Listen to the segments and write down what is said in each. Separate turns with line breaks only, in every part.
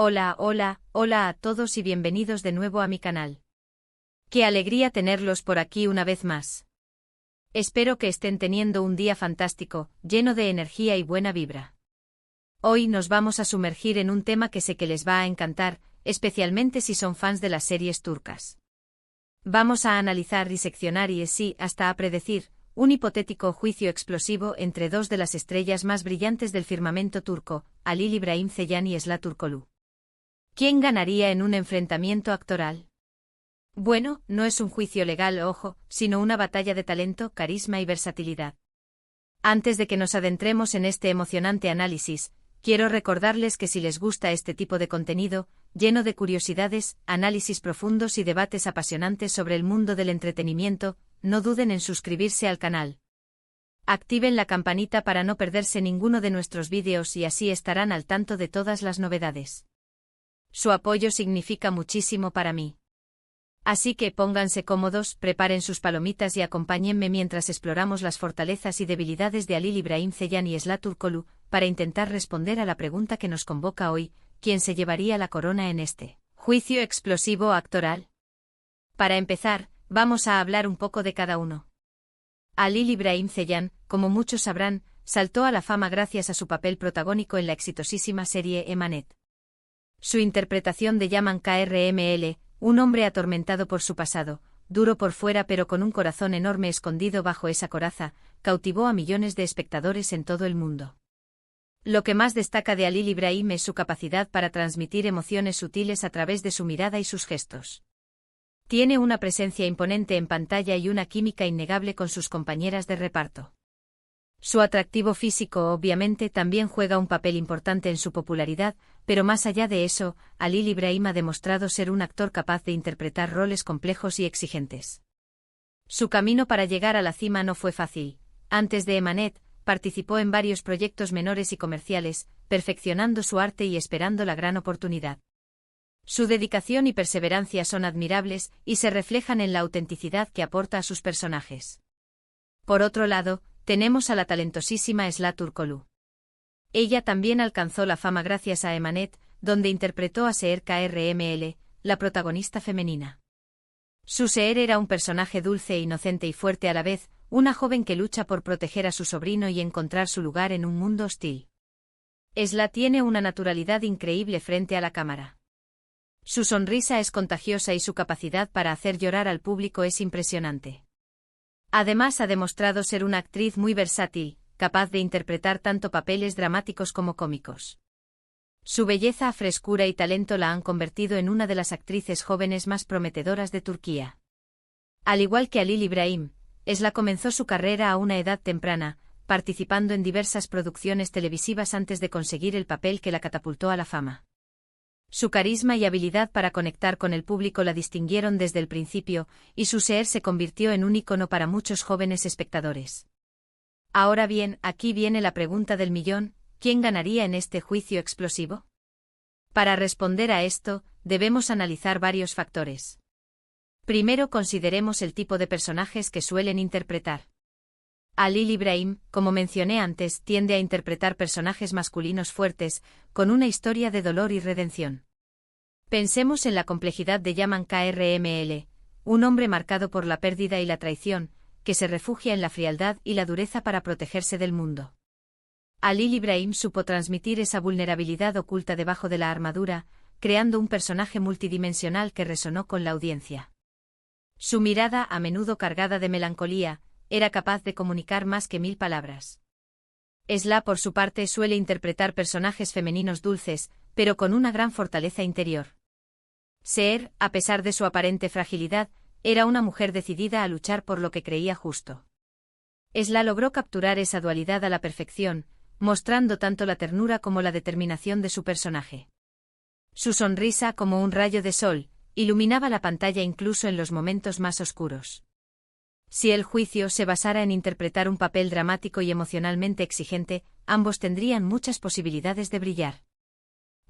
Hola a todos y bienvenidos de nuevo a mi canal. Qué alegría tenerlos por aquí una vez más. Espero que estén teniendo un día fantástico, lleno de energía y buena vibra. Hoy nos vamos a sumergir en un tema que sé que les va a encantar, especialmente si son fans de las series turcas. Vamos a analizar, diseccionar y hasta a predecir un hipotético juicio explosivo entre dos de las estrellas más brillantes del firmamento turco, Halil İbrahim Ceylan y Esla Turkoglu. ¿Quién ganaría en un enfrentamiento actoral? Bueno, no es un juicio legal, ojo, sino una batalla de talento, carisma y versatilidad. Antes de que nos adentremos en este emocionante análisis, quiero recordarles que si les gusta este tipo de contenido, lleno de curiosidades, análisis profundos y debates apasionantes sobre el mundo del entretenimiento, no duden en suscribirse al canal. Activen la campanita para no perderse ninguno de nuestros vídeos y así estarán al tanto de todas las novedades. Su apoyo significa muchísimo para mí. Así que pónganse cómodos, preparen sus palomitas y acompáñenme mientras exploramos las fortalezas y debilidades de Halil İbrahim Ceylan y Esla Turkoglu, para intentar responder a la pregunta que nos convoca hoy: ¿quién se llevaría la corona en este juicio explosivo actoral? Para empezar, vamos a hablar un poco de cada uno. Halil İbrahim Ceylan, como muchos sabrán, saltó a la fama gracias a su papel protagónico en la exitosísima serie Emanet. Su interpretación de Yaman Krml, un hombre atormentado por su pasado, duro por fuera pero con un corazón enorme escondido bajo esa coraza, cautivó a millones de espectadores en todo el mundo. Lo que más destaca de Halil İbrahim es su capacidad para transmitir emociones sutiles a través de su mirada y sus gestos. Tiene una presencia imponente en pantalla y una química innegable con sus compañeras de reparto. Su atractivo físico obviamente también juega un papel importante en su popularidad, pero más allá de eso, Halil İbrahim ha demostrado ser un actor capaz de interpretar roles complejos y exigentes. Su camino para llegar a la cima no fue fácil. Antes de Emanet, participó en varios proyectos menores y comerciales, perfeccionando su arte y esperando la gran oportunidad. Su dedicación y perseverancia son admirables y se reflejan en la autenticidad que aporta a sus personajes. Por otro lado, tenemos a la talentosísima Esla Turkoglu. Ella también alcanzó la fama gracias a Emanet, donde interpretó a Seher Krml, la protagonista femenina. Su Seher era un personaje dulce, inocente y fuerte a la vez, una joven que lucha por proteger a su sobrino y encontrar su lugar en un mundo hostil. Esla tiene una naturalidad increíble frente a la cámara. Su sonrisa es contagiosa y su capacidad para hacer llorar al público es impresionante. Además ha demostrado ser una actriz muy versátil, capaz de interpretar tanto papeles dramáticos como cómicos. Su belleza, frescura y talento la han convertido en una de las actrices jóvenes más prometedoras de Turquía. Al igual que Halil İbrahim, Esla comenzó su carrera a una edad temprana, participando en diversas producciones televisivas antes de conseguir el papel que la catapultó a la fama. Su carisma y habilidad para conectar con el público la distinguieron desde el principio, y su Seher se convirtió en un ícono para muchos jóvenes espectadores. Ahora bien, aquí viene la pregunta del millón: ¿quién ganaría en este juicio explosivo? Para responder a esto, debemos analizar varios factores. Primero, consideremos el tipo de personajes que suelen interpretar. Halil İbrahim, como mencioné antes, tiende a interpretar personajes masculinos fuertes, con una historia de dolor y redención. Pensemos en la complejidad de Yaman Krml, un hombre marcado por la pérdida y la traición, que se refugia en la frialdad y la dureza para protegerse del mundo. Halil İbrahim supo transmitir esa vulnerabilidad oculta debajo de la armadura, creando un personaje multidimensional que resonó con la audiencia. Su mirada, a menudo cargada de melancolía, era capaz de comunicar más que 1000 palabras. Esla, por su parte, suele interpretar personajes femeninos dulces, pero con una gran fortaleza interior. Seher, a pesar de su aparente fragilidad, era una mujer decidida a luchar por lo que creía justo. Esla logró capturar esa dualidad a la perfección, mostrando tanto la ternura como la determinación de su personaje. Su sonrisa, como un rayo de sol, iluminaba la pantalla incluso en los momentos más oscuros. Si el juicio se basara en interpretar un papel dramático y emocionalmente exigente, ambos tendrían muchas posibilidades de brillar.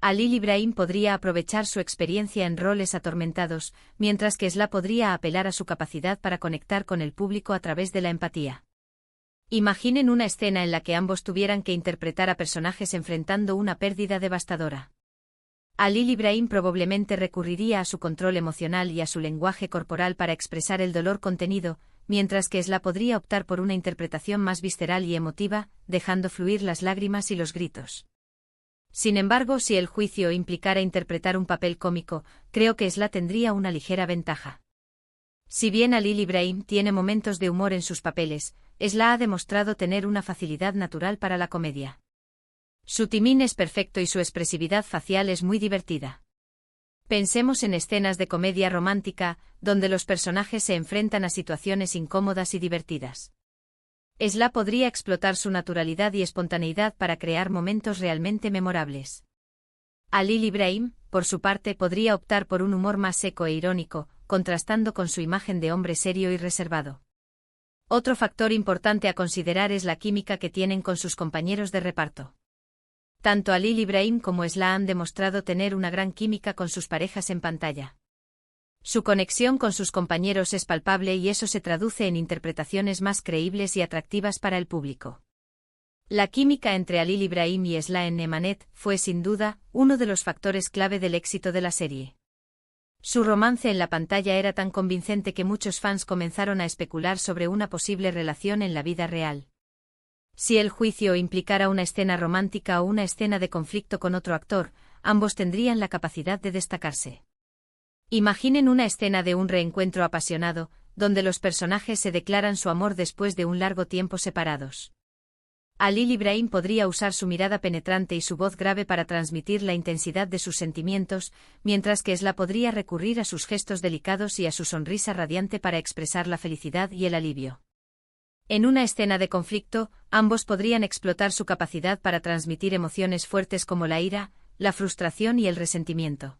Halil İbrahim podría aprovechar su experiencia en roles atormentados, mientras que Esla podría apelar a su capacidad para conectar con el público a través de la empatía. Imaginen una escena en la que ambos tuvieran que interpretar a personajes enfrentando una pérdida devastadora. Halil Ibrahim probablemente recurriría a su control emocional y a su lenguaje corporal para expresar el dolor contenido, mientras que Esla podría optar por una interpretación más visceral y emotiva, dejando fluir las lágrimas y los gritos. Sin embargo, si el juicio implicara interpretar un papel cómico, creo que Esla tendría una ligera ventaja. Si bien Halil Ibrahim tiene momentos de humor en sus papeles, Esla ha demostrado tener una facilidad natural para la comedia. Su timing es perfecto y su expresividad facial es muy divertida. Pensemos en escenas de comedia romántica, donde los personajes se enfrentan a situaciones incómodas y divertidas. Esla podría explotar su naturalidad y espontaneidad para crear momentos realmente memorables. Halil Ibrahim, por su parte, podría optar por un humor más seco e irónico, contrastando con su imagen de hombre serio y reservado. Otro factor importante a considerar es la química que tienen con sus compañeros de reparto. Tanto Halil Ibrahim como Esla han demostrado tener una gran química con sus parejas en pantalla. Su conexión con sus compañeros es palpable y eso se traduce en interpretaciones más creíbles y atractivas para el público. La química entre Halil Ibrahim y Esla en Emanet fue sin duda uno de los factores clave del éxito de la serie. Su romance en la pantalla era tan convincente que muchos fans comenzaron a especular sobre una posible relación en la vida real. Si el juicio implicara una escena romántica o una escena de conflicto con otro actor, ambos tendrían la capacidad de destacarse. Imaginen una escena de un reencuentro apasionado, donde los personajes se declaran su amor después de un largo tiempo separados. Halil Ibrahim podría usar su mirada penetrante y su voz grave para transmitir la intensidad de sus sentimientos, mientras que Esla podría recurrir a sus gestos delicados y a su sonrisa radiante para expresar la felicidad y el alivio. En una escena de conflicto, ambos podrían explotar su capacidad para transmitir emociones fuertes como la ira, la frustración y el resentimiento.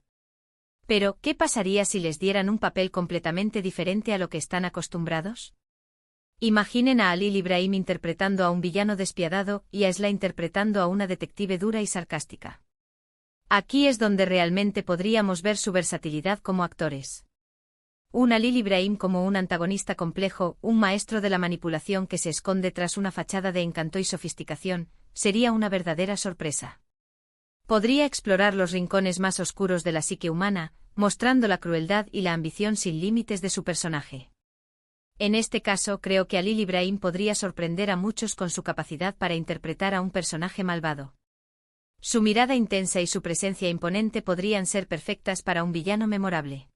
Pero, ¿qué pasaría si les dieran un papel completamente diferente a lo que están acostumbrados? Imaginen a Halil Ibrahim interpretando a un villano despiadado y a Esla interpretando a una detective dura y sarcástica. Aquí es donde realmente podríamos ver su versatilidad como actores. Un Halil Ibrahim como un antagonista complejo, un maestro de la manipulación que se esconde tras una fachada de encanto y sofisticación, sería una verdadera sorpresa. Podría explorar los rincones más oscuros de la psique humana, mostrando la crueldad y la ambición sin límites de su personaje. En este caso, creo que Halil Ibrahim podría sorprender a muchos con su capacidad para interpretar a un personaje malvado. Su mirada intensa y su presencia imponente podrían ser perfectas para un villano memorable.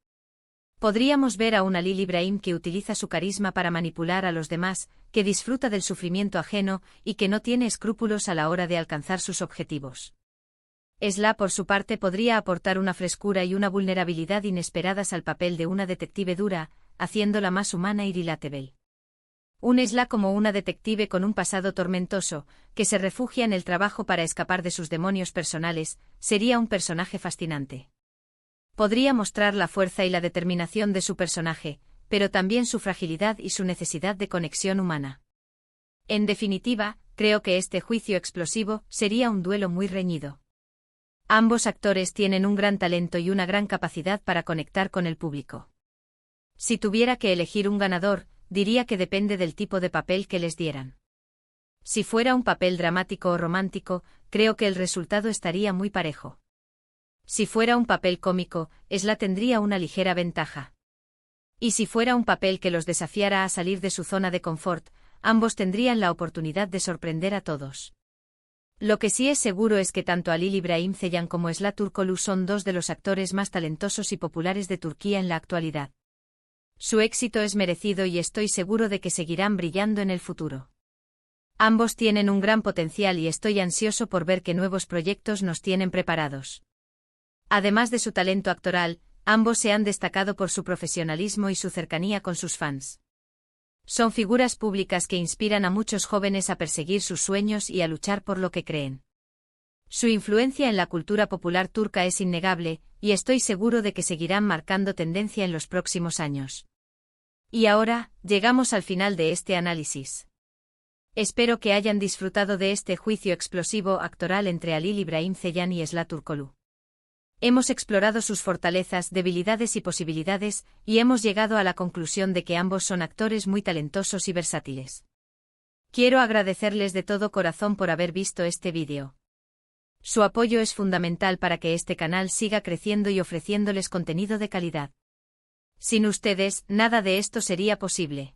Podríamos ver a un Halil Ibrahim que utiliza su carisma para manipular a los demás, que disfruta del sufrimiento ajeno y que no tiene escrúpulos a la hora de alcanzar sus objetivos. Esla, por su parte, podría aportar una frescura y una vulnerabilidad inesperadas al papel de una detective dura, haciéndola más humana y relatable. Un Esla como una detective con un pasado tormentoso, que se refugia en el trabajo para escapar de sus demonios personales, sería un personaje fascinante. Podría mostrar la fuerza y la determinación de su personaje, pero también su fragilidad y su necesidad de conexión humana. En definitiva, creo que este juicio explosivo sería un duelo muy reñido. Ambos actores tienen un gran talento y una gran capacidad para conectar con el público. Si tuviera que elegir un ganador, diría que depende del tipo de papel que les dieran. Si fuera un papel dramático o romántico, creo que el resultado estaría muy parejo. Si fuera un papel cómico, Esla tendría una ligera ventaja. Y si fuera un papel que los desafiara a salir de su zona de confort, ambos tendrían la oportunidad de sorprender a todos. Lo que sí es seguro es que tanto Halil İbrahim Ceylan como Esla Turkoglu son dos de los actores más talentosos y populares de Turquía en la actualidad. Su éxito es merecido y estoy seguro de que seguirán brillando en el futuro. Ambos tienen un gran potencial y estoy ansioso por ver qué nuevos proyectos nos tienen preparados. Además de su talento actoral, ambos se han destacado por su profesionalismo y su cercanía con sus fans. Son figuras públicas que inspiran a muchos jóvenes a perseguir sus sueños y a luchar por lo que creen. Su influencia en la cultura popular turca es innegable, y estoy seguro de que seguirán marcando tendencia en los próximos años. Y ahora, llegamos al final de este análisis. Espero que hayan disfrutado de este juicio explosivo actoral entre Halil İbrahim Ceylan y Esla Turkoglu. Hemos explorado sus fortalezas, debilidades y posibilidades, y hemos llegado a la conclusión de que ambos son actores muy talentosos y versátiles. Quiero agradecerles de todo corazón por haber visto este vídeo. Su apoyo es fundamental para que este canal siga creciendo y ofreciéndoles contenido de calidad. Sin ustedes, nada de esto sería posible.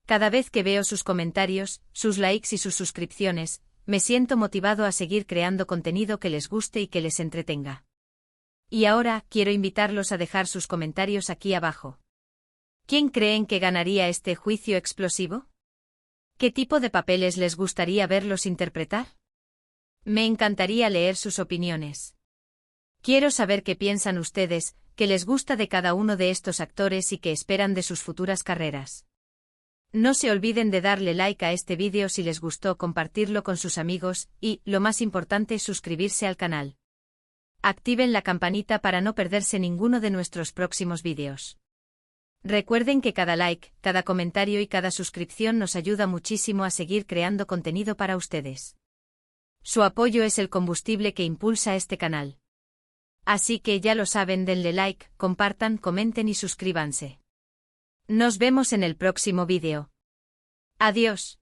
Cada vez que veo sus comentarios, sus likes y sus suscripciones, me siento motivado a seguir creando contenido que les guste y que les entretenga. Y ahora, quiero invitarlos a dejar sus comentarios aquí abajo. ¿Quién creen que ganaría este juicio explosivo? ¿Qué tipo de papeles les gustaría verlos interpretar? Me encantaría leer sus opiniones. Quiero saber qué piensan ustedes, qué les gusta de cada uno de estos actores y qué esperan de sus futuras carreras. No se olviden de darle like a este vídeo si les gustó, compartirlo con sus amigos y, lo más importante, suscribirse al canal. Activen la campanita para no perderse ninguno de nuestros próximos vídeos. Recuerden que cada like, cada comentario y cada suscripción nos ayuda muchísimo a seguir creando contenido para ustedes. Su apoyo es el combustible que impulsa este canal. Así que ya lo saben, denle like, compartan, comenten y suscríbanse. Nos vemos en el próximo vídeo. Adiós.